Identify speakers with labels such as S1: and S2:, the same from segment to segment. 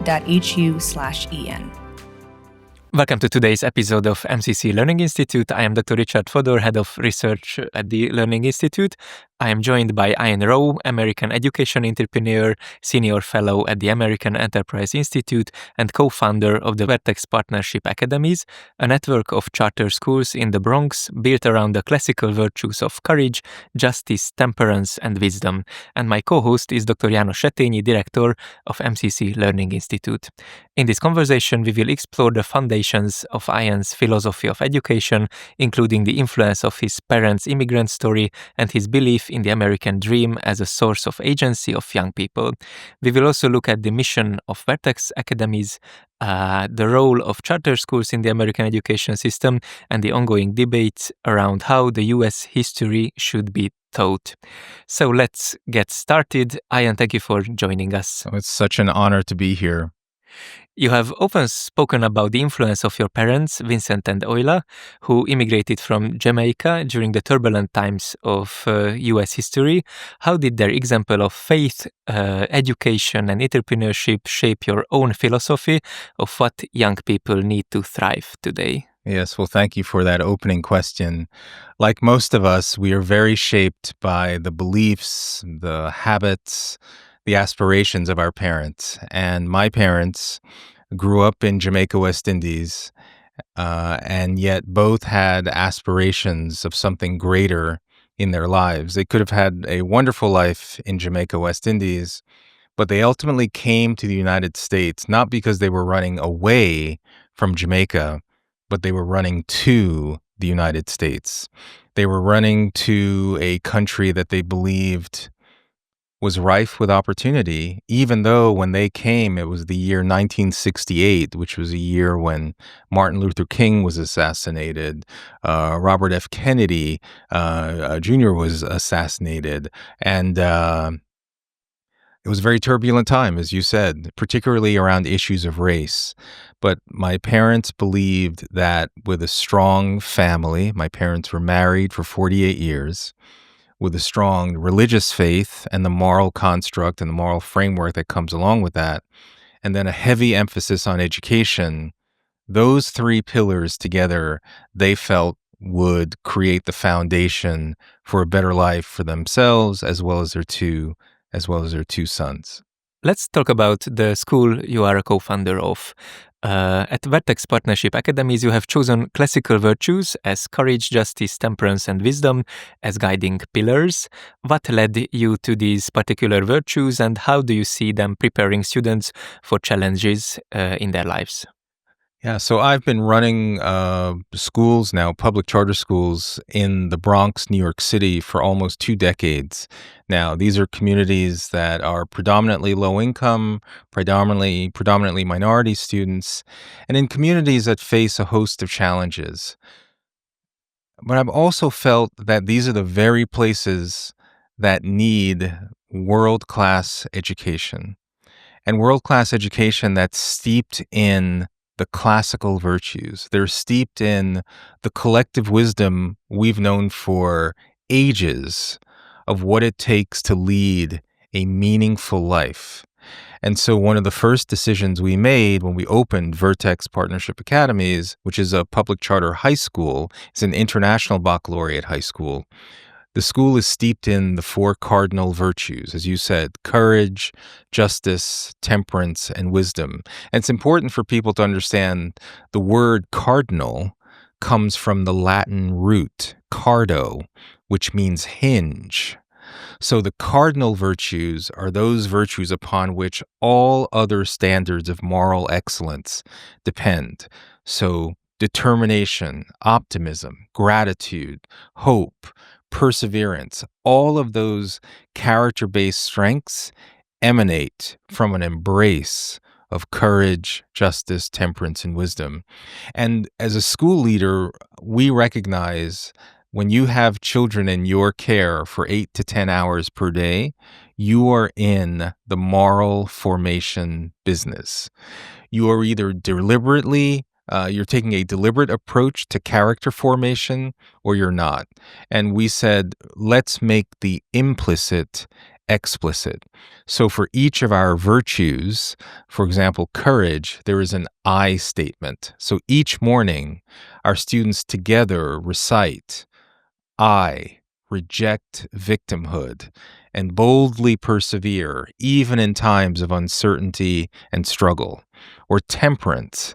S1: jamaica.hu/en.
S2: Welcome to today's episode of MCC Learning Institute. I am Dr. Richard Fodor, Head of Research at the Learning Institute. I am joined by Ian Rowe, American education entrepreneur, Senior Fellow at the American Enterprise Institute, and co-founder of the Vertex Partnership Academies, a network of charter schools in the Bronx built around the classical virtues of courage, justice, temperance, and wisdom. And my co-host is Dr. János Setényi, Director of MCC Learning Institute. In this conversation, we will explore the foundations of Ian's philosophy of education, including the influence of his parents' immigrant story and his belief in the American dream as a source of agency of young people. We will also look at the mission of Vertex Academies, the role of charter schools in the American education system, and the ongoing debates around how the US history should be taught. So let's get started. Ian, thank you for joining us.
S3: Oh, it's such an honor to be here.
S2: You have often spoken about the influence of your parents, Vincent and Oila, who immigrated from Jamaica during the turbulent times of US history. How did their example of faith, education, and entrepreneurship shape your own philosophy of what young people need to thrive today?
S3: Yes, well, thank you for that opening question. Like most of us, we are very shaped by the beliefs, the habits, the aspirations of our parents. And my parents grew up in Jamaica, West Indies, and yet both had aspirations of something greater in their lives. They could have had a wonderful life in Jamaica, West Indies, but they ultimately came to the United States, not because they were running away from Jamaica, but they were running to the United States. They were running to a country that they believed was rife with opportunity, even though when they came, it was the year 1968, which was a year when Martin Luther King was assassinated, Robert F. Kennedy Jr. was assassinated, and it was a very turbulent time, as you said, particularly around issues of race. But my parents believed that with a strong family, my parents were married for 48 years, with a strong religious faith and the moral construct and the moral framework that comes along with that, and then a heavy emphasis on education, those three pillars together, they felt would create the foundation for a better life for themselves as well as their two sons.
S2: Let's talk about the school you are a co-founder of. At Vertex Partnership Academies, you have chosen classical virtues as courage, justice, temperance, and wisdom as guiding pillars. What led you to these particular virtues, and how do you see them preparing students for challenges in their lives?
S3: Yeah, so I've been running schools now, public charter schools in the Bronx, New York City for almost 2 decades now. These are communities that are predominantly low income, predominantly minority students, and in communities that face a host of challenges. But I've also felt that these are the very places that need world-class education, and world-class education that's steeped in the classical virtues. They're steeped in the collective wisdom we've known for ages of what it takes to lead a meaningful life. And so one of the first decisions we made when we opened Vertex Partnership Academies, which is a public charter high school, it's an international baccalaureate high school. The school is steeped in the 4 cardinal virtues, as you said, courage, justice, temperance, and wisdom. And it's important for people to understand the word cardinal comes from the Latin root, cardo, which means hinge. So the cardinal virtues are those virtues upon which all other standards of moral excellence depend. So determination, optimism, gratitude, hope, perseverance, all of those character-based strengths emanate from an embrace of courage, justice, temperance, and wisdom. And as a school leader, we recognize when you have children in your care for 8 to 10 hours per day, you are in the moral formation business. You are either you're taking a deliberate approach to character formation, or you're not. And we said, let's make the implicit explicit. So for each of our virtues, for example, courage, there is an I statement. So each morning, our students together recite, I reject victimhood and boldly persevere, even in times of uncertainty and struggle. Or temperance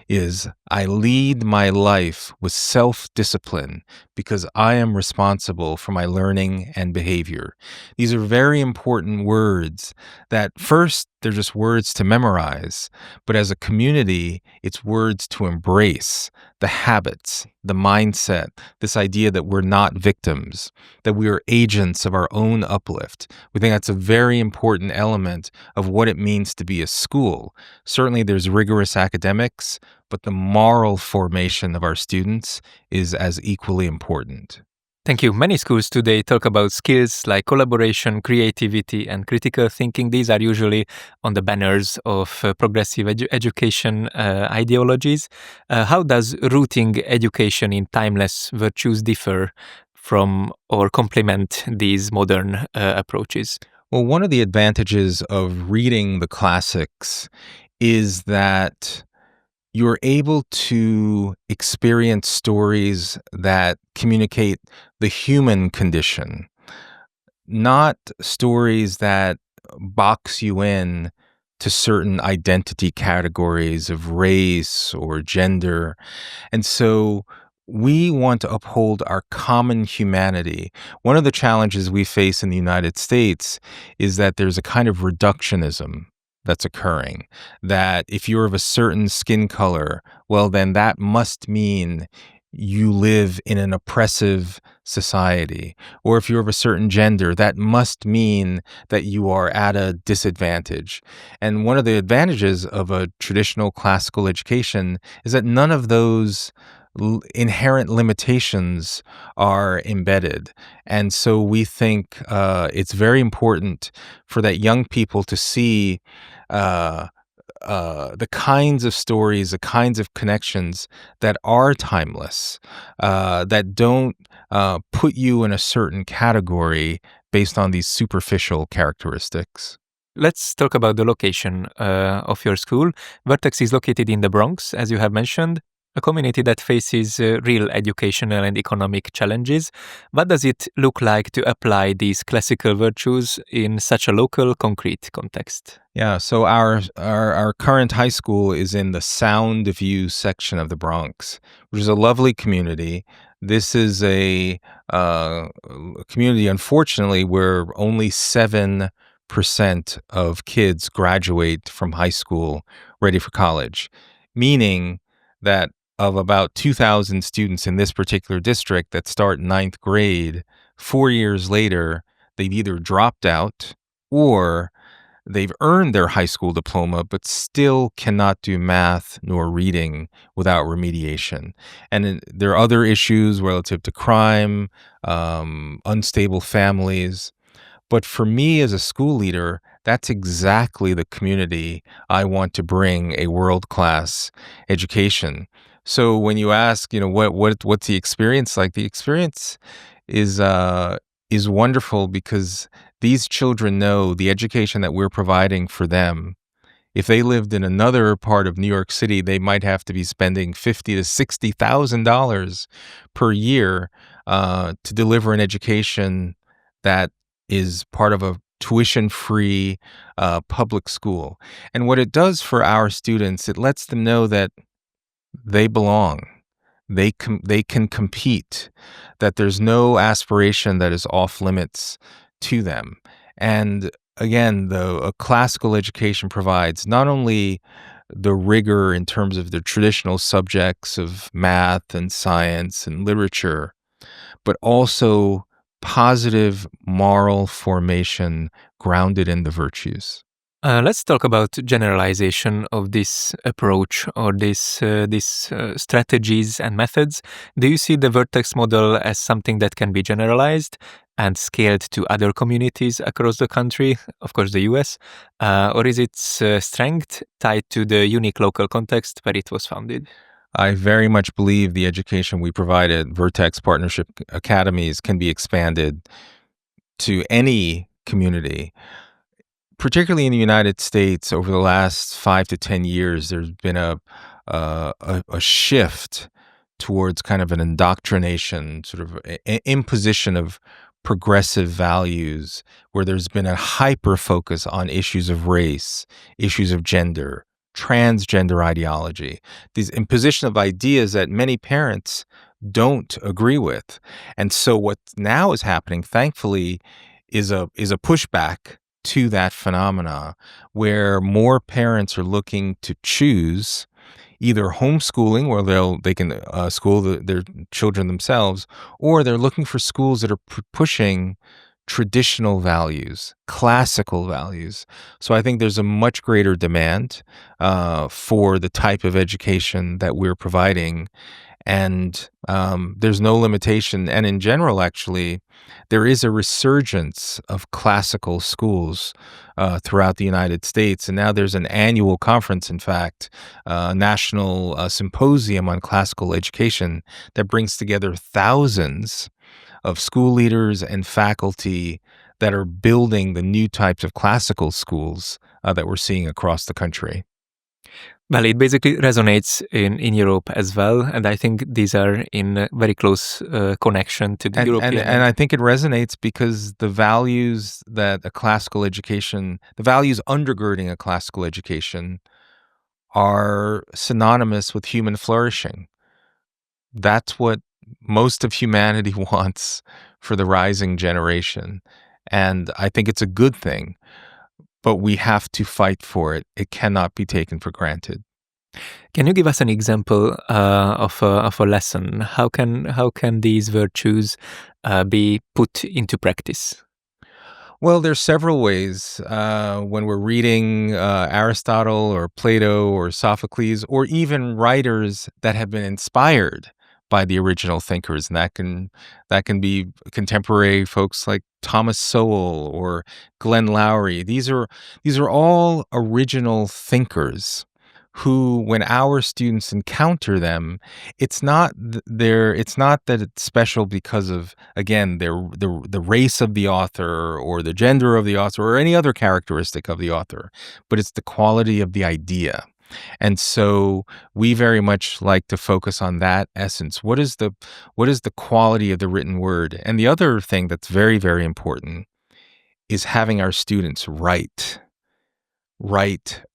S3: is, I lead my life with self-discipline because I am responsible for my learning and behavior. These are very important words that first, they're just words to memorize, but as a community, it's words to embrace the habits, the mindset, this idea that we're not victims, that we are agents of our own uplift. We think that's a very important element of what it means to be a school. Certainly there's rigorous academics, but the moral formation of our students is as equally important.
S2: Thank you. Many schools today talk about skills like collaboration, creativity, and critical thinking. These are usually on the banners of progressive education ideologies. How does rooting education in timeless virtues differ from or complement these modern approaches?
S3: Well, one of the advantages of reading the classics is that you're able to experience stories that communicate the human condition, not stories that box you in to certain identity categories of race or gender. And so we want to uphold our common humanity. One of the challenges we face in the United States is that there's a kind of reductionism that's occurring, that if you're of a certain skin color, well, then that must mean you live in an oppressive society. Or if you're of a certain gender, that must mean that you are at a disadvantage. And one of the advantages of a traditional classical education is that none of those inherent limitations are embedded. And so we think it's very important for that young people to see the kinds of stories, the kinds of connections that are timeless, that don't put you in a certain category based on these superficial characteristics.
S2: Let's talk about the location of your school. Vertex is located in the Bronx, as you have mentioned, a community that faces real educational and economic challenges. What does it look like to apply these classical virtues in such a local, concrete context?
S3: Yeah, so our current high school is in the Sound View section of the Bronx, which is a lovely community. This is a community, unfortunately, where only 7% of kids graduate from high school ready for college, meaning that of about 2,000 students in this particular district that start ninth grade, 4 years later, they've either dropped out or they've earned their high school diploma, but still cannot do math nor reading without remediation. And there are other issues relative to crime, unstable families. But for me as a school leader, that's exactly the community I want to bring a world-class education. So when you ask, what's the experience like? The experience is wonderful because these children know the education that we're providing for them. If they lived in another part of New York City, they might have to be spending $50,000 to $60,000 per year to deliver an education that is part of a tuition-free public school. And what it does for our students, it lets them know that they belong. They can compete, that there's no aspiration that is off limits to them. And again, a classical education provides not only the rigor in terms of the traditional subjects of math and science and literature, but also positive moral formation grounded in the virtues.
S2: Let's talk about generalization of this approach or these strategies and methods. Do you see the Vertex model as something that can be generalized and scaled to other communities across the country, of course the US, or is its strength tied to the unique local context where it was founded?
S3: I very much believe the education we provide at Vertex Partnership Academies can be expanded to any community. Particularly in the United States, over the last 5 to 10 years, there's been a shift towards kind of an indoctrination, sort of imposition of progressive values, where there's been a hyper focus on issues of race, issues of gender, transgender ideology, these imposition of ideas that many parents don't agree with. And so what now is happening, thankfully, is a pushback to that phenomena, where more parents are looking to choose either homeschooling, where they can school their children themselves, or they're looking for schools that are pushing traditional values, classical values. So I think there's a much greater demand for the type of education that we're providing. And there's no limitation. And in general, actually, there is a resurgence of classical schools throughout the United States. And now there's an annual conference, in fact, a national symposium on classical education that brings together thousands of school leaders and faculty that are building the new types of classical schools that we're seeing across the country.
S2: Well, it basically resonates in Europe as well, and I think these are in very close connection to the European.
S3: And I think it resonates because the values that a classical education, the values undergirding a classical education, are synonymous with human flourishing. That's what most of humanity wants for the rising generation, and I think it's a good thing. But we have to fight for it. It cannot be taken for granted.
S2: Can you give us an example of a lesson? How can these virtues be put into practice?
S3: Well, there's several ways. When we're reading Aristotle or Plato or Sophocles, or even writers that have been inspired by the original thinkers, and that can be contemporary folks like Thomas Sowell or Glenn Lowry. These are all original thinkers who, when our students encounter them, it's not that it's special because of, again, the race of the author or the gender of the author or any other characteristic of the author, but it's the quality of the idea. And so we very much like to focus on that essence. What is the quality of the written word? And the other thing that's very, very important is having our students write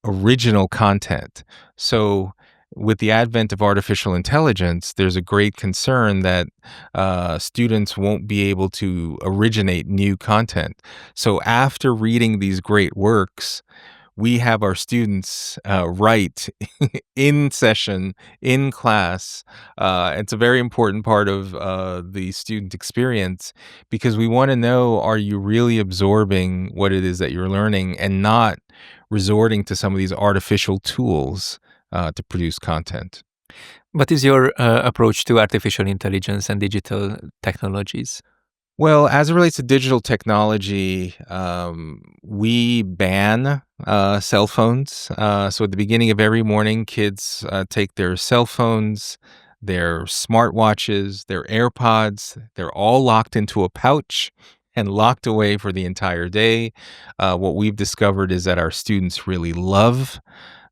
S3: original content. So with the advent of artificial intelligence, there's a great concern that students won't be able to originate new content. So after reading these great works, we have our students write in session, in class. It's a very important part of the student experience, because we want to know, are you really absorbing what it is that you're learning and not resorting to some of these artificial tools to produce content?
S2: What is your approach to artificial intelligence and digital technologies?
S3: Well, as it relates to digital technology, we ban cell phones. So at the beginning of every morning, kids take their cell phones, their smartwatches, their AirPods. They're all locked into a pouch and locked away for the entire day. What we've discovered is that our students really love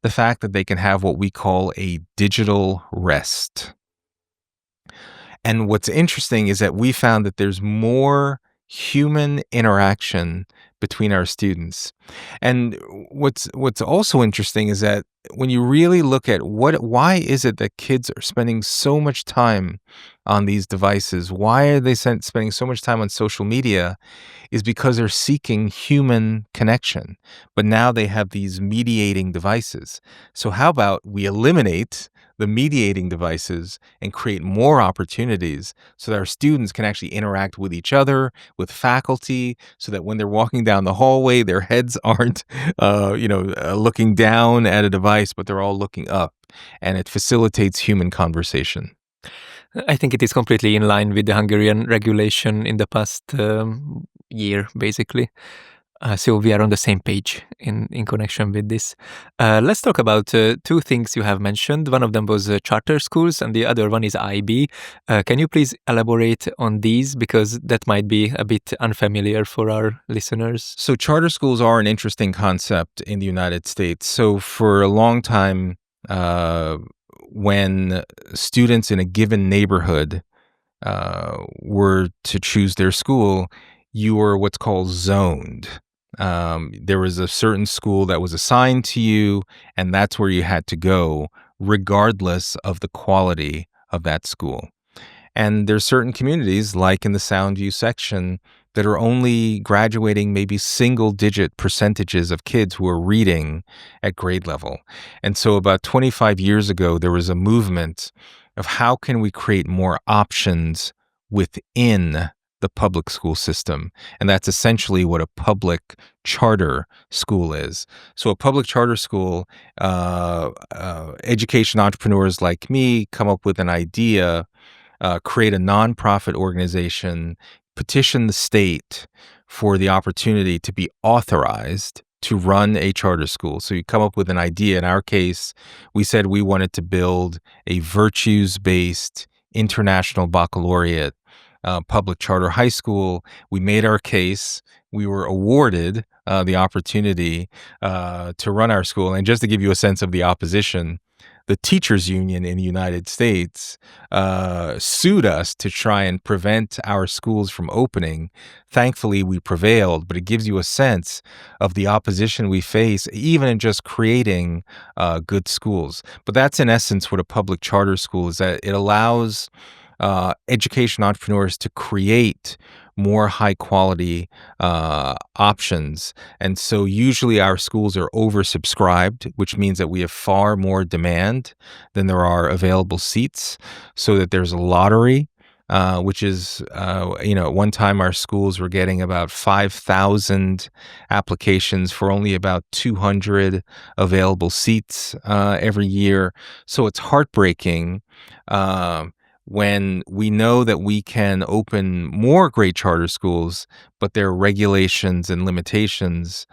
S3: the fact that they can have what we call a digital rest. And what's interesting is that we found that there's more human interaction between our students. And what's also interesting is that when you really look at why is it that kids are spending so much time on these devices? Why are they spending so much time on social media? Is because they're seeking human connection. But now they have these mediating devices. So how about we eliminate the mediating devices and create more opportunities so that our students can actually interact with each other, with faculty, so that when they're walking down the hallway, their heads aren't, looking down at a device, but they're all looking up, and it facilitates human conversation.
S2: I think it is completely in line with the Hungarian regulation in the past year, basically. So we are on the same page in connection with this. Let's talk about two things you have mentioned. One of them was charter schools, and the other one is IB. Can you please elaborate on these, because that might be a bit unfamiliar for our listeners?
S3: So charter schools are an interesting concept in the United States. So for a long time, when students in a given neighborhood were to choose their school, you were what's called zoned. There was a certain school that was assigned to you, and that's where you had to go, regardless of the quality of that school. And there's certain communities, like in the Soundview section, that are only graduating maybe single-digit percentages of kids who are reading at grade level. And so about 25 years ago, there was a movement of how can we create more options within the public school system. And that's essentially what a public charter school is. So a public charter school, education entrepreneurs like me come up with an idea, create a nonprofit organization, petition the state for the opportunity to be authorized to run a charter school. So you come up with an idea. In our case, we said we wanted to build a virtues-based international baccalaureate public charter high school. We made our case. We were awarded the opportunity to run our school. And just to give you a sense of the opposition, the teachers union in the United States sued us to try and prevent our schools from opening. Thankfully, we prevailed, but it gives you a sense of the opposition we face, even in just creating good schools. But that's in essence what a public charter school is, that it allows education entrepreneurs to create more high quality options. And so usually our schools are oversubscribed, which means that we have far more demand than there are available seats, so that there's a lottery, which is, at one time our schools were getting about 5,000 applications for only about 200 available seats every year. So it's heartbreaking when we know that we can open more great charter schools, but there are regulations and limitations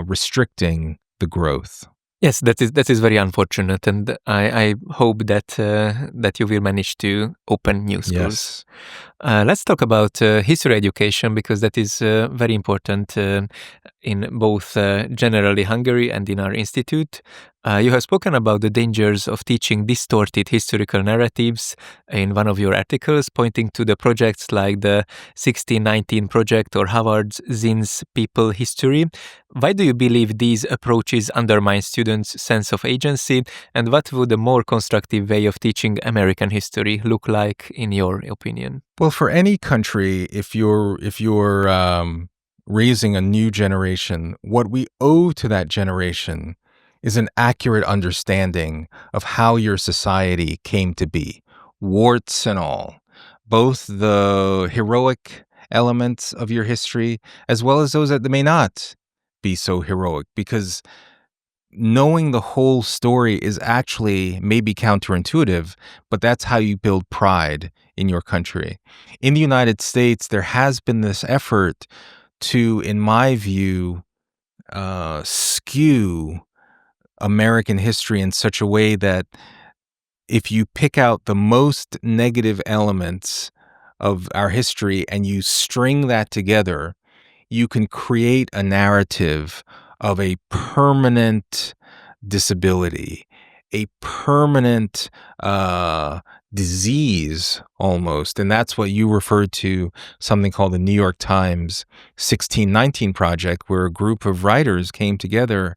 S3: restricting the growth.
S2: Yes, that is very unfortunate, and I hope that that you will manage to open new schools.
S3: Yes.
S2: Let's talk about history education, because that is very important in both generally Hungary and in our institute. You have spoken about the dangers of teaching distorted historical narratives in one of your articles, pointing to the projects like the 1619 project or Howard Zinn's People History. Why do you believe these approaches undermine students' sense of agency, and what would a more constructive way of teaching American history look like, in your opinion?
S3: Well, for any country, if you're raising a new generation, what we owe to that generation is an accurate understanding of how your society came to be, warts and all, both the heroic elements of your history as well as those that may not be so heroic, because knowing the whole story is actually maybe counterintuitive, but that's how you build pride in your country. In the United States, there has been this effort to, in my view, skew American history in such a way that if you pick out the most negative elements of our history and you string that together, you can create a narrative of a permanent disability, a permanent disease almost. And that's what you referred to, something called the New York Times 1619 Project, where a group of writers came together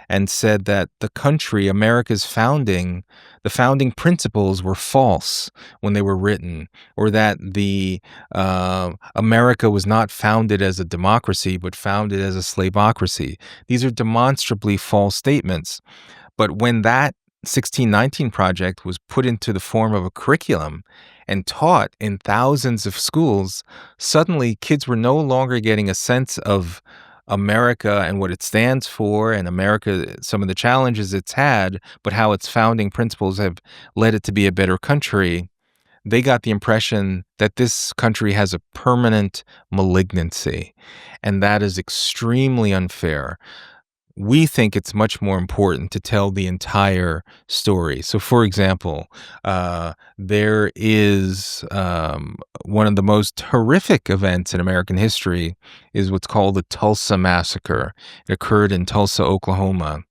S3: and said that the country, America's founding, the founding principles were false when they were written, or that the America was not founded as a democracy, but founded as a slavocracy. These are demonstrably false statements. But when that 1619 Project was put into the form of a curriculum and taught in thousands of schools, suddenly kids were no longer getting a sense of America and what it stands for, and America, some of the challenges it's had, but how its founding principles have led it to be a better country. they got the impression that this country has a permanent malignancy, and that is extremely unfair. We think it's much more important to tell the entire story. So, for example, there is one of the most horrific events in American history is what's called the Tulsa Massacre. It occurred in Tulsa, Oklahoma.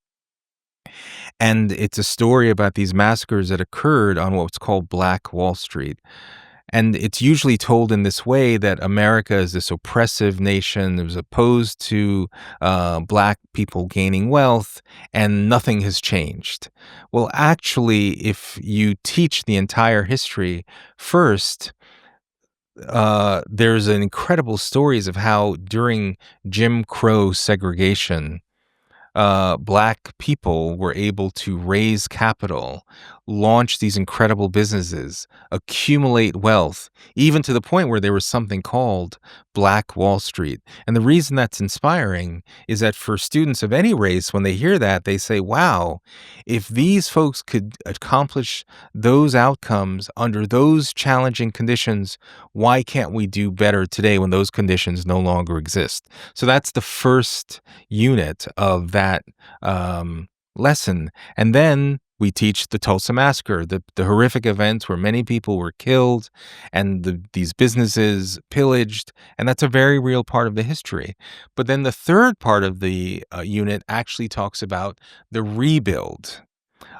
S3: And it's a story about these massacres that occurred on what's called Black Wall Street. And it's usually told in this way that America is this oppressive nation that was opposed to Black people gaining wealth, and nothing has changed. Well, actually, if you teach the entire history first, there's an incredible stories of how during Jim Crow segregation, Black people were able to raise capital, launch these incredible businesses, accumulate wealth, even to the point where there was something called Black Wall Street. And the reason that's inspiring is that for students of any race, when they hear that, they say, wow, if these folks could accomplish those outcomes under those challenging conditions, why can't we do better today when those conditions no longer exist? So that's the first unit of that lesson. And then we teach the Tulsa Massacre, the horrific events where many people were killed and these businesses pillaged. And that's a very real part of the history. But then the third part of the unit actually talks about the rebuild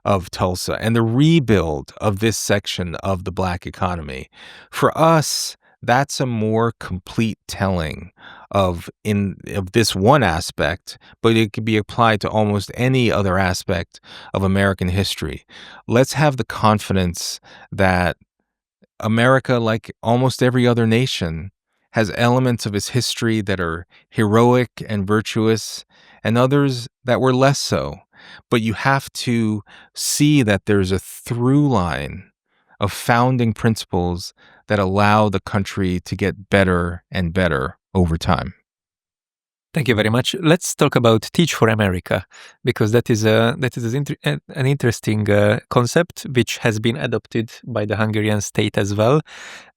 S3: of Tulsa and the rebuild of this section of the Black economy. For us, that's a more complete telling of this one aspect, but it can be applied to almost any other aspect of American history. Let's have the confidence that America, like almost every other nation, has elements of its history that are heroic and virtuous, and others that were less so. But you have to see that there's a through line of founding principles that allow the country to get better and better over time.
S2: Thank you very much. Let's talk about Teach for America, because that is an interesting concept which has been adopted by the Hungarian state as well.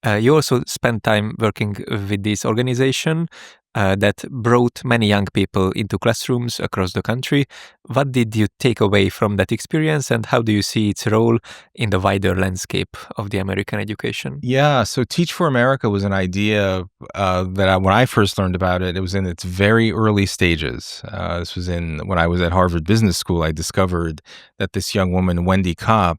S2: You also spent time working with this organization that brought many young people into classrooms across the country. What did you take away from that experience, and how do you see its role in the wider landscape of the American education?
S3: Yeah, so Teach for America was an idea when I first learned about it, it was in its very early stages. This was when I was at Harvard Business School. I discovered that this young woman, Wendy Kopp,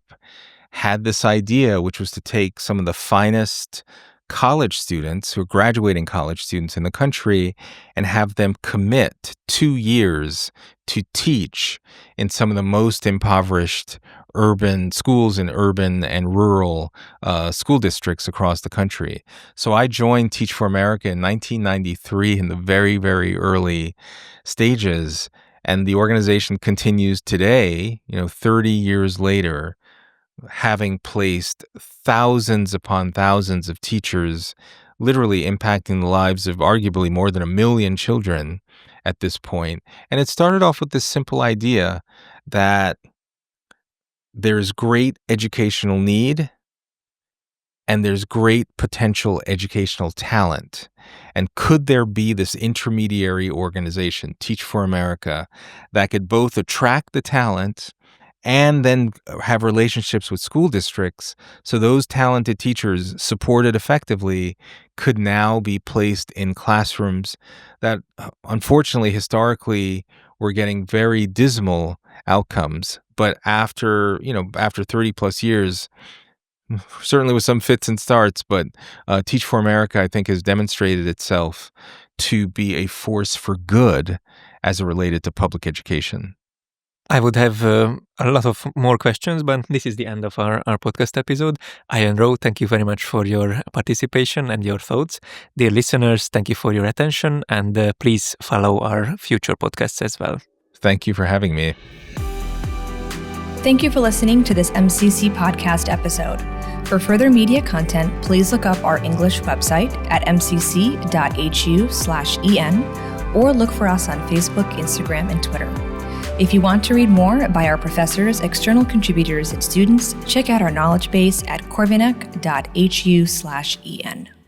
S3: had this idea, which was to take some of the finest college students who are graduating college students in the country and have them commit 2 years to teach in some of the most impoverished urban schools in urban and rural school districts across the country. So I joined Teach for America in 1993 in the very, very early stages. And the organization continues today, 30 years later, having placed thousands upon thousands of teachers, literally impacting the lives of arguably more than 1 million children at this point. And it started off with this simple idea that there's great educational need and there's great potential educational talent. And could there be this intermediary organization, Teach for America, that could both attract the talent and then have relationships with school districts, so those talented teachers, supported effectively, could now be placed in classrooms that, unfortunately, historically, were getting very dismal outcomes. But after 30 plus years, certainly with some fits and starts, but Teach for America, I think, has demonstrated itself to be a force for good as it related to public education.
S2: I would have a lot of more questions, but this is the end of our podcast episode. Ian Rowe, thank you very much for your participation and your thoughts. Dear listeners, thank you for your attention, and please follow our future podcasts as well.
S3: Thank you for having me.
S1: Thank you for listening to this MCC podcast episode. For further media content, please look up our English website at mcc.hu/en or look for us on Facebook, Instagram, and Twitter. If you want to read more by our professors, external contributors, and students, check out our knowledge base at corvinus.hu/en.